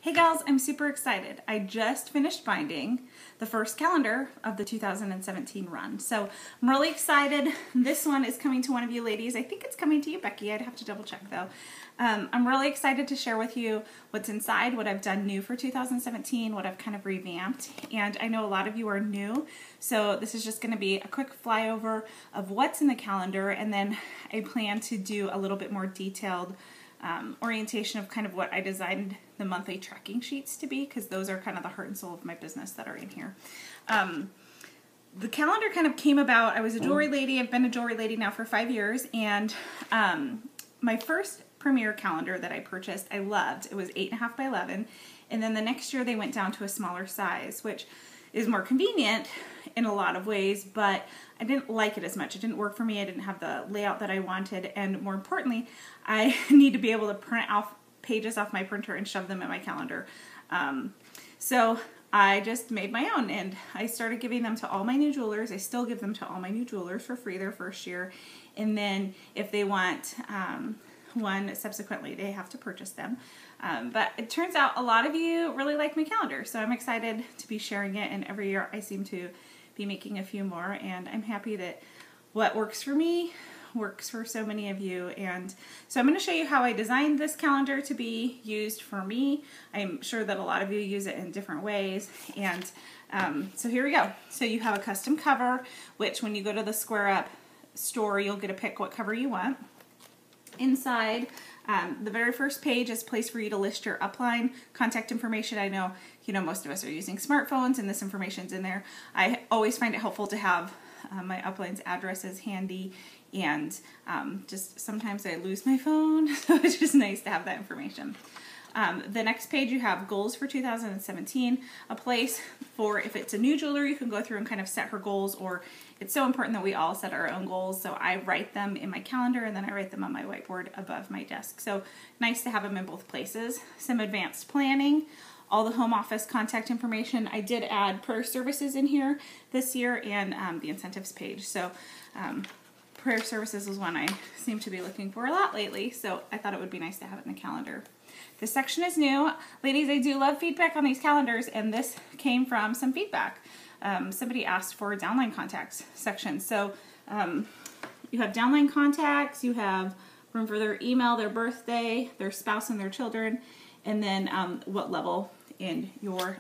Hey gals, I'm super excited. I just finished binding the first calendar of the 2017 run. So I'm really excited. This one is coming to one of you ladies. I think it's coming to you, Becky. I'd have to double check though. I'm really excited to share with you what's inside, what I've done new for 2017, what I've kind of revamped. And I know a lot of you are new, so this is just going to be a quick flyover of what's in the calendar, and then I plan to do a little bit more detailed orientation of kind of what I designed the monthly tracking sheets to be, because those are kind of the heart and soul of my business that are in here. The calendar kind of came about, I was a jewelry lady, I've been a jewelry lady now for 5 years, and my first Premier calendar that I purchased, I loved. It was 8.5 by 11, and then the next year they went down to a smaller size, which is more convenient in a lot of ways, but I didn't like it as much. It didn't work for me. I didn't have the layout that I wanted, and more importantly, I need to be able to print off pages off my printer and shove them in my calendar. So I just made my own, and I started giving them to all my new jewelers. I still give them to all my new jewelers for free their first year, and then if they want one subsequently, they have to purchase them. But it turns out a lot of you really like my calendar, so I'm excited to be sharing it, and every year I seem to be making a few more, and I'm happy that what works for me works for so many of you. And so I'm going to show you how I designed this calendar to be used for me. I'm sure that a lot of you use it in different ways, and so here we go. So you have a custom cover, which when you go to the Square Up store, you'll get to pick what cover you want. Inside, the very first page is a place for you to list your upline contact information. I know, most of us are using smartphones, and this information's in there. I always find it helpful to have my upline's addresses handy, and just sometimes I lose my phone, so it's just nice to have that information. The next page, you have goals for 2017, a place for if it's a new jeweler, you can go through and kind of set her goals, or it's so important that we all set our own goals, so I write them in my calendar, and then I write them on my whiteboard above my desk. So nice to have them in both places. Some advanced planning, all the home office contact information. I did add prayer services in here this year, and the incentives page. So prayer services is one I seem to be looking for a lot lately, so I thought it would be nice to have it in the calendar. This section is new. Ladies, I do love feedback on these calendars, and this came from some feedback. Somebody asked for a downline contacts section. So you have downline contacts, you have room for their email, their birthday, their spouse, and their children, and then what level in your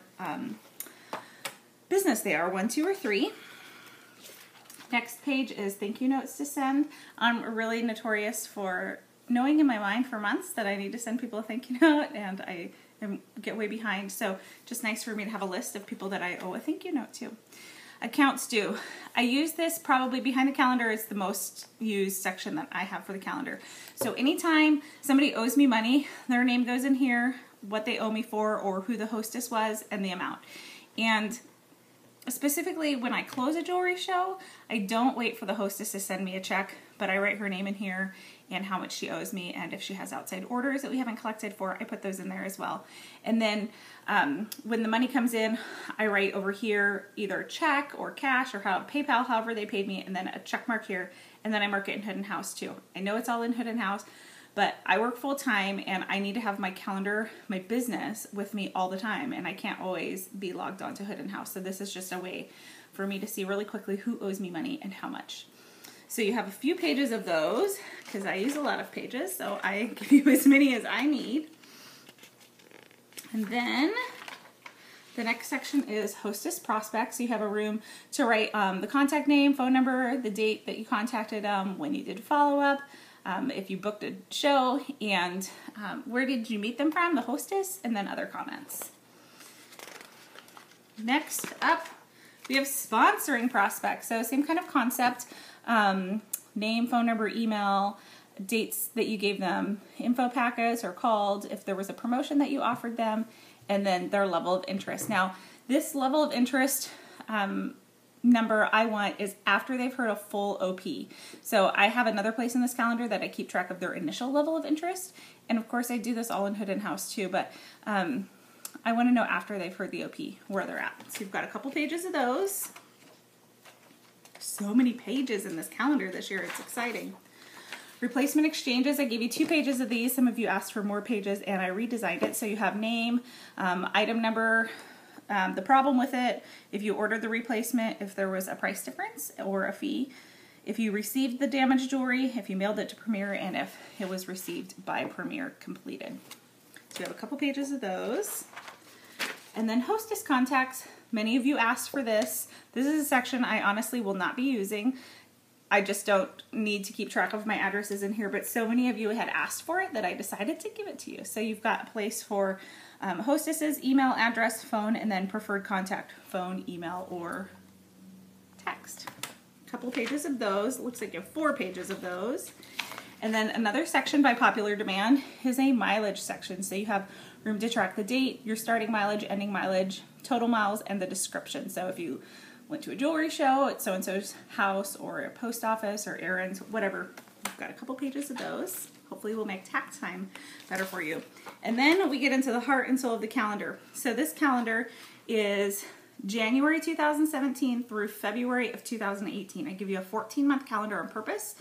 business they are, 1, 2, or 3. Next page is thank you notes to send. I'm really notorious for knowing in my mind for months that I need to send people a thank you note, and I get way behind, so just nice for me to have a list of people that I owe a thank you note to. Accounts due. I use this probably behind the calendar. It's the most used section that I have for the calendar. So anytime somebody owes me money, their name goes in here, what they owe me for, or who the hostess was, and the amount. And specifically when I close a jewelry show, I don't wait for the hostess to send me a check, but I write her name in here and how much she owes me, and if she has outside orders that we haven't collected for, I put those in there as well. And then when the money comes in, I write over here either check or cash or PayPal, however they paid me, and then a check mark here, and then I mark it in Hood & House too. I know it's all in Hood & House, but I work full time, and I need to have my calendar, my business, with me all the time, and I can't always be logged on to Hood & House. So this is just a way for me to see really quickly who owes me money and how much. So you have a few pages of those, because I use a lot of pages, so I give you as many as I need. And then the next section is hostess prospects. So you have a room to write the contact name, phone number, the date that you contacted them, when you did follow-up, if you booked a show, and where did you meet them from, the hostess, and then other comments. Next up, we have sponsoring prospects. So same kind of concept, name, phone number, email, dates that you gave them, info packets or called, if there was a promotion that you offered them, and then their level of interest. Now, this level of interest number I want is after they've heard a full OP. So I have another place in this calendar that I keep track of their initial level of interest, and of course I do this all in Hood & House too, but I want to know after they've heard the OP where they're at. So you've got a couple pages of those. So many pages in this calendar this year, it's exciting. Replacement exchanges, I gave you 2 pages of these. Some of you asked for more pages and I redesigned it. So you have name, item number, the problem with it, if you ordered the replacement, if there was a price difference or a fee, if you received the damaged jewelry, if you mailed it to Premier, and if it was received by Premier completed. So we have a couple pages of those. And then hostess contacts. Many of you asked for this. This is a section I honestly will not be using. I just don't need to keep track of my addresses in here, but so many of you had asked for it that I decided to give it to you. So you've got a place for hostesses, email, address, phone, and then preferred contact, phone, email, or text. A couple pages of those. It looks like you have 4 pages of those. And then another section by popular demand is a mileage section. So you have room to track the date, your starting mileage, ending mileage, total miles, and the description. So if you went to a jewelry show at so-and-so's house or a post office or errands, whatever, we've got a couple pages of those. Hopefully we'll make tax time better for you. And then we get into the heart and soul of the calendar. So this calendar is January 2017 through February of 2018. I give you a 14-month calendar on purpose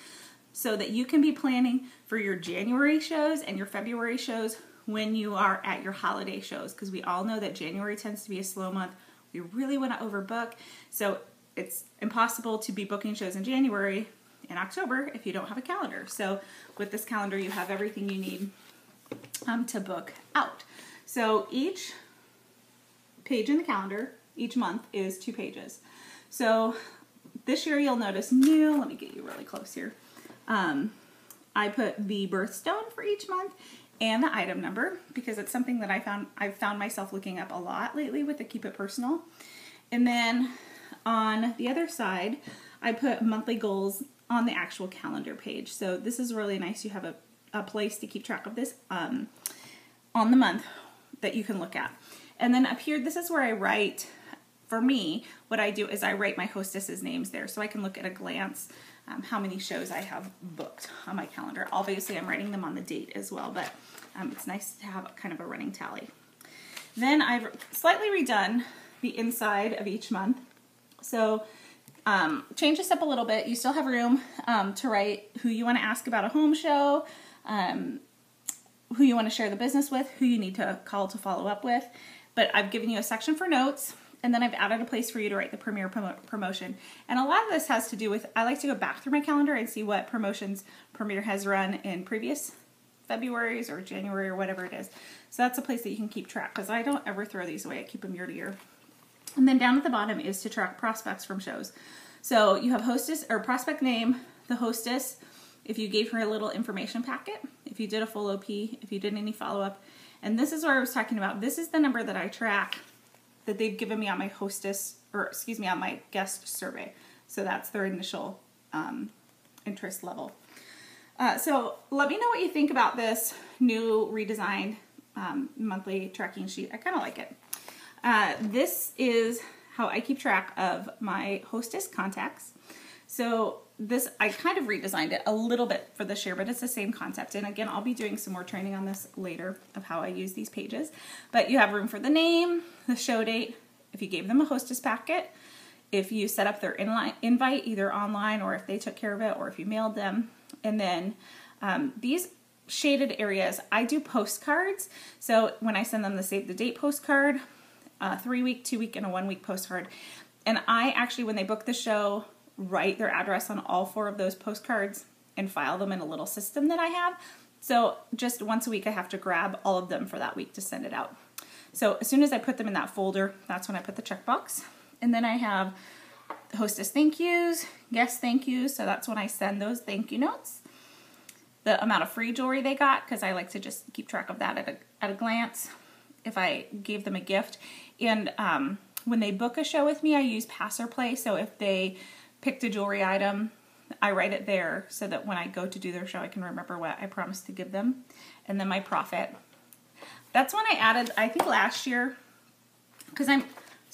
so that you can be planning for your January shows and your February shows when you are at your holiday shows, because we all know that January tends to be a slow month. We really want to overbook, so it's impossible to be booking shows in January and October if you don't have a calendar. So with this calendar, you have everything you need to book out. So each page in the calendar, each month, is 2 pages. So this year you'll notice new, let me get you really close here. I put the birthstone for each month and the item number because it's something that I've found myself looking up a lot lately with the Keep It Personal. And then on the other side, I put monthly goals on the actual calendar page. So this is really nice. You have a place to keep track of this on the month that you can look at. And then up here, this is where I write, for me, what I do is I write my hostesses' names there so I can look at a glance how many shows I have booked on my calendar. Obviously, I'm writing them on the date as well, but it's nice to have kind of a running tally. Then I've slightly redone the inside of each month. So change this up a little bit. You still have room to write who you want to ask about a home show, who you want to share the business with, who you need to call to follow up with. But I've given you a section for notes, and then I've added a place for you to write the Premier promotion. And a lot of this has to do with, I like to go back through my calendar and see what promotions Premier has run in previous February's or January or whatever it is. So that's a place that you can keep track, because I don't ever throw these away. I keep them year to year. And then down at the bottom is to track prospects from shows. So you have hostess or prospect name, the hostess, if you gave her a little information packet, if you did a full OP, if you did any follow-up. And this is where I was talking about. This is the number that I track that they've given me on my hostess, or excuse me, on my guest survey. So that's their initial interest level. So let me know what you think about this new redesigned monthly tracking sheet. I kind of like it. This is how I keep track of my hostess contacts. So this, I kind of redesigned it a little bit for this year, but it's the same concept. And again, I'll be doing some more training on this later of how I use these pages. But you have room for the name, the show date, if you gave them a hostess packet, if you set up their invite either online or if they took care of it, or if you mailed them. And then these shaded areas, I do postcards. So when I send them the save the date postcard, 3-week, 2-week, and a 1-week postcard. And I actually, when they book the show, write their address on all 4 of those postcards and file them in a little system that I have. So just once a week I have to grab all of them for that week to send it out. So as soon as I put them in that folder, that's when I put the checkbox. And then I have hostess thank yous, guest thank yous, so that's when I send those thank you notes. The amount of free jewelry they got, because I like to just keep track of that at a glance if I gave them a gift. And when they book a show with me, I use Pass or Play, so if they picked a jewelry item, I write it there so that when I go to do their show, I can remember what I promised to give them. And then my profit. That's when I added, I think last year, because I'm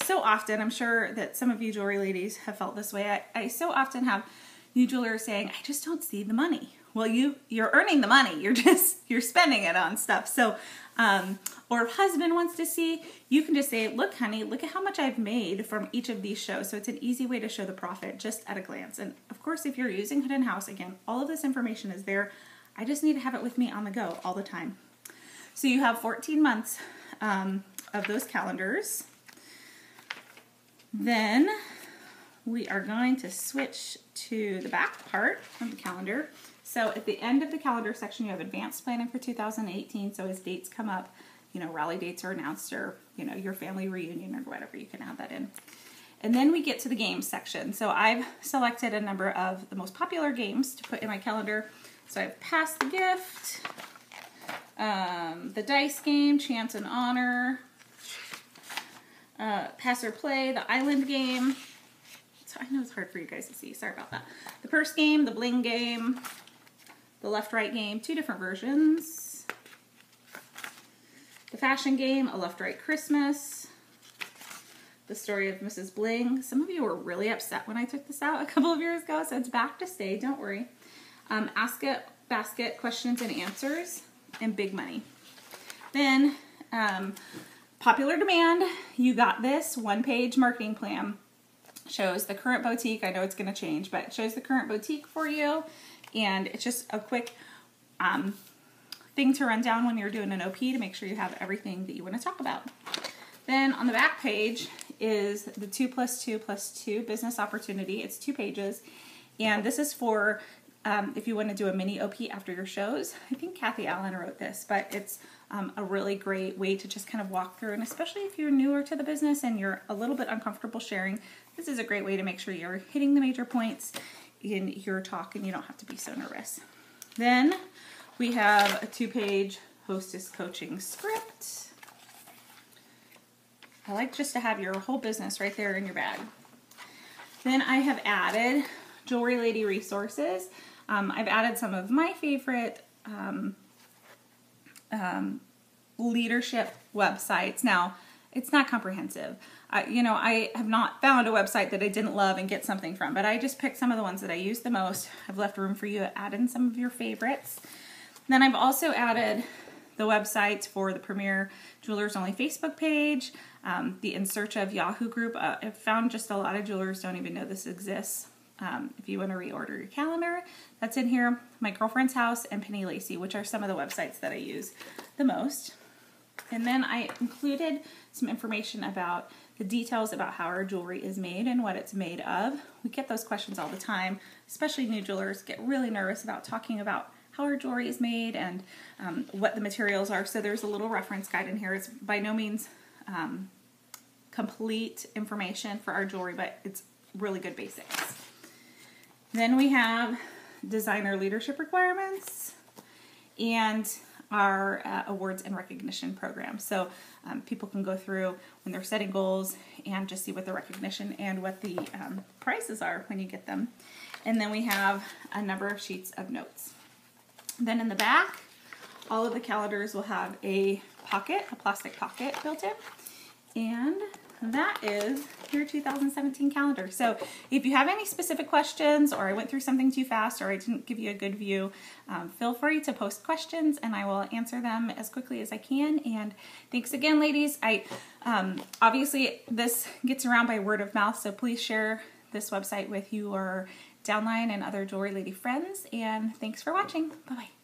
so often, I'm sure that some of you jewelry ladies have felt this way. I so often have new jewelers saying, I just don't see the money. Well, you're earning the money. You're spending it on stuff. So, or if husband wants to see, you can just say, look, honey, look at how much I've made from each of these shows. So it's an easy way to show the profit just at a glance. And of course, if you're using Hood & House, again, all of this information is there. I just need to have it with me on the go all the time. So you have 14 months of those calendars. Then we are going to switch to the back part of the calendar. So at the end of the calendar section, you have advanced planning for 2018. So as dates come up, you know, rally dates are announced, or, you know, your family reunion or whatever, you can add that in. And then we get to the games section. So I've selected a number of the most popular games to put in my calendar. So I have Pass the Gift, the dice game, Chance and Honor, Pass or Play, the island game. So I know it's hard for you guys to see, sorry about that. The purse game, the bling game, the left-right game, 2 different versions. The fashion game, A Left-Right Christmas. The Story of Mrs. Bling. Some of you were really upset when I took this out a couple of years ago, so it's back to stay, don't worry. Ask It Basket, Questions and Answers, and Big Money. Then, popular demand, You Got This, 1-page marketing plan. Shows the current boutique. I know it's going to change, but it shows the current boutique for you. And it's just a quick thing to run down when you're doing an OP to make sure you have everything that you want to talk about. Then on the back page is the 2+2+2 business opportunity. It's 2 pages. And this is for if you want to do a mini OP after your shows. I think Kathy Allen wrote this, but it's a really great way to just kind of walk through. And especially if you're newer to the business and you're a little bit uncomfortable sharing, this is a great way to make sure you're hitting the major points in your talk and you don't have to be so nervous. Then we have a 2-page hostess coaching script. I like just to have your whole business right there in your bag. Then I have added Jewelry Lady resources. I've added some of my favorite leadership websites. Now, it's not comprehensive. I have not found a website that I didn't love and get something from, but I just picked some of the ones that I use the most. I've left room for you to add in some of your favorites. Then I've also added the websites for the Premier Jewelers Only Facebook page, the In Search of Yahoo group. I've found just a lot of jewelers don't even know this exists. If you want to reorder your calendar, that's in here. My Girlfriend's House and Penny Lacey, which are some of the websites that I use the most. And then I included some information about the details about how our jewelry is made and what it's made of. We get those questions all the time, especially new jewelers get really nervous about talking about how our jewelry is made and what the materials are. So there's a little reference guide in here. It's by no means complete information for our jewelry, but it's really good basics. Then we have designer leadership requirements and our awards and recognition program. So people can go through when they're setting goals and just see what the recognition and what the prizes are when you get them. And then we have a number of sheets of notes. Then in the back, all of the calendars will have a pocket, a plastic pocket built in. And that is your 2017 calendar. So if you have any specific questions, or I went through something too fast, or I didn't give you a good view, feel free to post questions and I will answer them as quickly as I can. And thanks again, ladies. Obviously this gets around by word of mouth, so please share this website with your downline and other Jewelry Lady friends. And thanks for watching. Bye-bye.